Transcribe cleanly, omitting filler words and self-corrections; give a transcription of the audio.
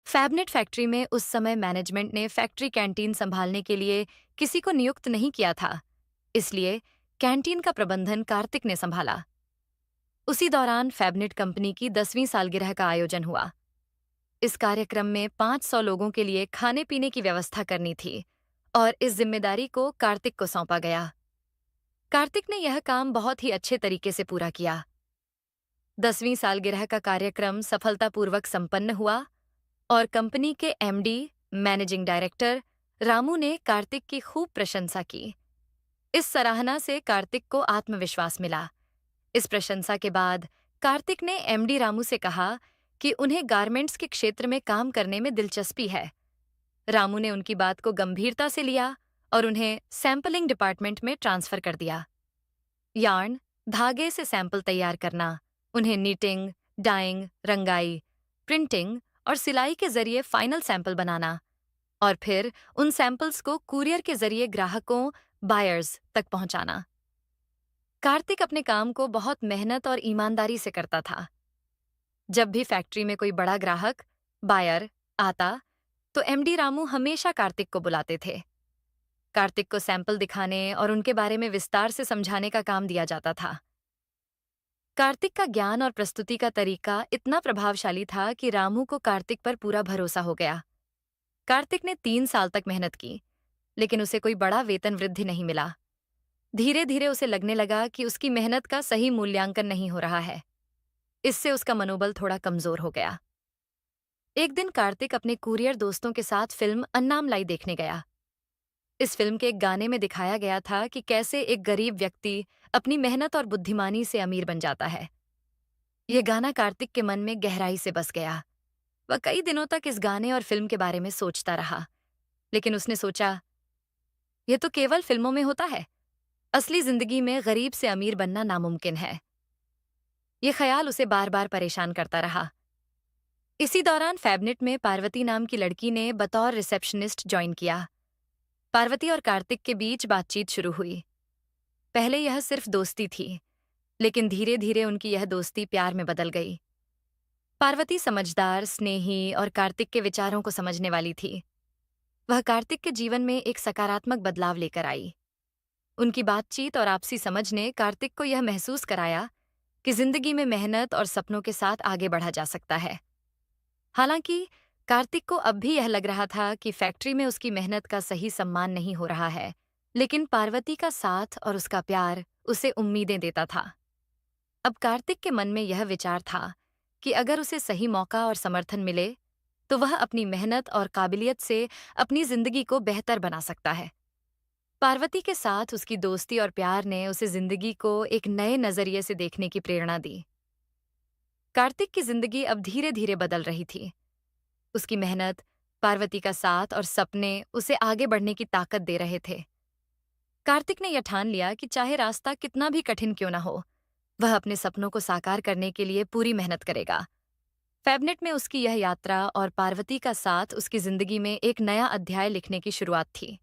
फैबनेट factory में उस समय मैनेजमेंट ने फैक्ट्री कैंटीन संभालने के लिए किसी को नियुक्त नहीं किया था, इसलिए कैंटीन का प्रबंधन कार्तिक ने संभाला। उसी दौरान फैबनेट कंपनी की 10वीं सालगिरह का आयोजन हुआ। इस कार्यक्रम में 500 लोगों के लिए खाने पीने की व्यवस्था करनी थी और इस जिम्मेदारी को कार्तिक को सौंपा गया। कार्तिक ने यह काम बहुत ही अच्छे तरीके से पूरा किया। 10वीं सालगिरह का कार्यक्रम सफलतापूर्वक संपन्न हुआ और कंपनी के एमडी, मैनेजिंग डायरेक्टर रामू ने कार्तिक की खूब प्रशंसा की। इस सराहना से कार्तिक को आत्मविश्वास मिला। इस प्रशंसा के बाद कार्तिक ने एमडी रामू से कहा कि उन्हें गारमेंट्स के क्षेत्र में काम करने में दिलचस्पी है। रामू ने उनकी बात को गंभीरता से लिया और उन्हें सैंपलिंग डिपार्टमेंट में ट्रांसफर कर दिया। यार्न, धागे से सैंपल तैयार करना, उन्हें नीटिंग, डाइंग, रंगाई, प्रिंटिंग और सिलाई के जरिए फाइनल सैंपल बनाना और फिर उन सैंपल्स को कुरियर के जरिए ग्राहकों, बायर्स तक पहुंचाना। कार्तिक अपने काम को बहुत मेहनत और ईमानदारी से करता था। जब भी फैक्ट्री में कोई बड़ा ग्राहक, बायर आता, तो एमडी रामू हमेशा कार्तिक को बुलाते थे। कार्तिक को सैंपल दिखाने और उनके बारे में विस्तार से समझाने का काम दिया जाता था। कार्तिक का ज्ञान और प्रस्तुति का तरीका इतना प्रभावशाली था कि रामू को कार्तिक पर पूरा भरोसा हो गया। कार्तिक ने 3 साल तक मेहनत की, लेकिन उसे कोई बड़ा वेतन वृद्धि नहीं मिला। धीरे धीरे उसे लगने लगा कि उसकी मेहनत का सही मूल्यांकन नहीं हो रहा है। इससे उसका मनोबल थोड़ा कमजोर हो गया। एक दिन कार्तिक अपने कुरियर दोस्तों के साथ फिल्म अन्नामलाई देखने गया। इस फिल्म के एक गाने में दिखाया गया था कि कैसे एक गरीब व्यक्ति अपनी मेहनत और बुद्धिमानी से अमीर बन जाता है। यह गाना कार्तिक के मन में गहराई से बस गया। वह कई दिनों तक इस गाने और फिल्म के बारे में सोचता रहा, लेकिन उसने सोचा, यह तो केवल फिल्मों में होता है। असली जिंदगी में गरीब से अमीर बनना नामुमकिन है। यह ख्याल उसे बार बार परेशान करता रहा। इसी दौरान फैबनेट में पार्वती नाम की लड़की ने बतौर रिसेप्शनिस्ट ज्वाइन किया। पार्वती और कार्तिक के बीच बातचीत शुरू हुई। पहले यह सिर्फ दोस्ती थी, लेकिन धीरे धीरे उनकी यह दोस्ती प्यार में बदल गई। पार्वती समझदार, स्नेही और कार्तिक के विचारों को समझने वाली थी। वह कार्तिक के जीवन में एक सकारात्मक बदलाव लेकर आई। उनकी बातचीत और आपसी समझ ने कार्तिक को यह महसूस कराया कि जिंदगी में मेहनत और सपनों के साथ आगे बढ़ा जा सकता है। हालांकि कार्तिक को अब भी यह लग रहा था कि फैक्ट्री में उसकी मेहनत का सही सम्मान नहीं हो रहा है, लेकिन पार्वती का साथ और उसका प्यार उसे उम्मीदें देता था। अब कार्तिक के मन में यह विचार था कि अगर उसे सही मौका और समर्थन मिले, तो वह अपनी मेहनत और काबिलियत से अपनी जिंदगी को बेहतर बना सकता है। पार्वती के साथ उसकी दोस्ती और प्यार ने उसे जिंदगी को एक नए नजरिए से देखने की प्रेरणा दी। कार्तिक की जिंदगी अब धीरे धीरे बदल रही थी। उसकी मेहनत, पार्वती का साथ और सपने उसे आगे बढ़ने की ताकत दे रहे थे। कार्तिक ने यह ठान लिया कि चाहे रास्ता कितना भी कठिन क्यों न हो, वह अपने सपनों को साकार करने के लिए पूरी मेहनत करेगा। फैबनेट में उसकी यह यात्रा और पार्वती का साथ उसकी जिंदगी में एक नया अध्याय लिखने की शुरुआत थी।